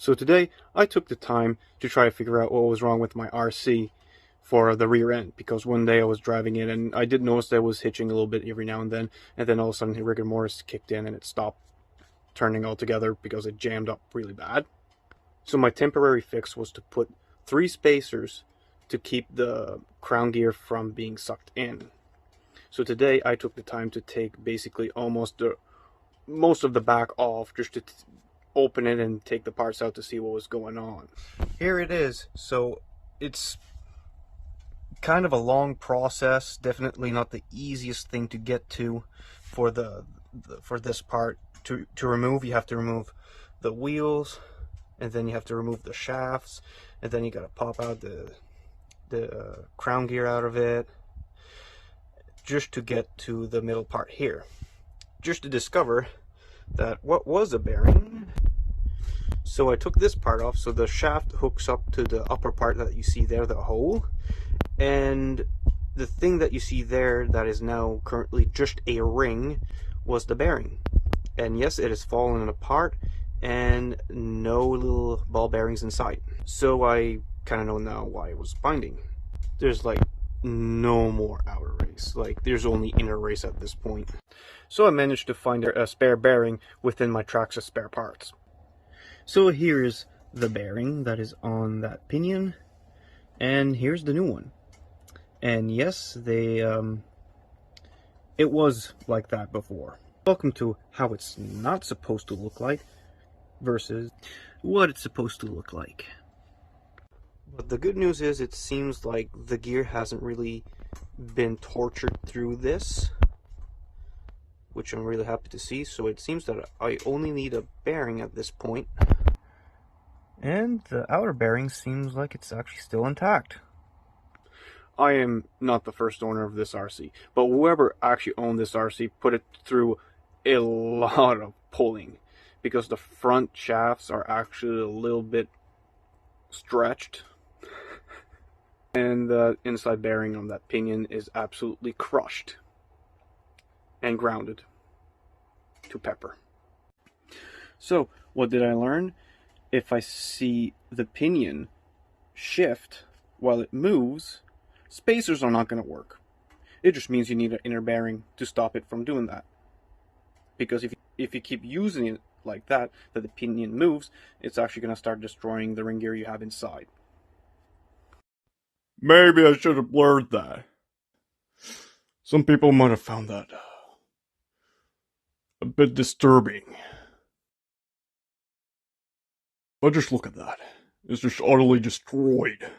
So today I took the time to try to figure out what was wrong with my RC for the rear end, because one day I was driving it and I did notice that it was hitching a little bit every now and then all of a sudden rigor mortis kicked in and it stopped turning altogether because it jammed up really bad. So my temporary fix was to put 3 spacers to keep the crown gear from being sucked in. So today I took the time to take basically most of the back off, just to open it and take the parts out to see what was going on. Here it is. So it's kind of a long process, definitely not the easiest thing to get to for this part to remove. You have to remove the wheels, and then you have to remove the shafts, and then you got to pop out the crown gear out of it, just to get to the middle part here, just to discover that what was a bearing. So I took this part off, so the shaft hooks up to the upper part that you see there, the hole, and the thing that you see there that is now currently just a ring was the bearing. And yes, it has fallen apart and no little ball bearings inside. So I kind of know now why it was binding. There's like no more outer race, like there's only inner race at this point. So I managed to find a spare bearing within my Traxxas spare parts. So here's the bearing that is on that pinion, and here's the new one. And yes, it was like that before. Welcome to how it's not supposed to look like versus what it's supposed to look like. But the good news is it seems like the gear hasn't really been tortured through this, which I'm really happy to see. So it seems that I only need a bearing at this point. And the outer bearing seems like it's actually still intact. I am not the first owner of this RC, but whoever actually owned this RC put it through a lot of pulling, because the front shafts are actually a little bit stretched. And the inside bearing on that pinion is absolutely crushed and grounded to pepper. So, what did I learn? If I see the pinion shift while it moves, spacers are not going to work. It just means you need an inner bearing to stop it from doing that. Because if you keep using it like that the pinion moves, it's actually going to start destroying the ring gear you have inside. Maybe I should have blurred that. Some people might have found that a bit disturbing. But just look at that. It's just utterly destroyed.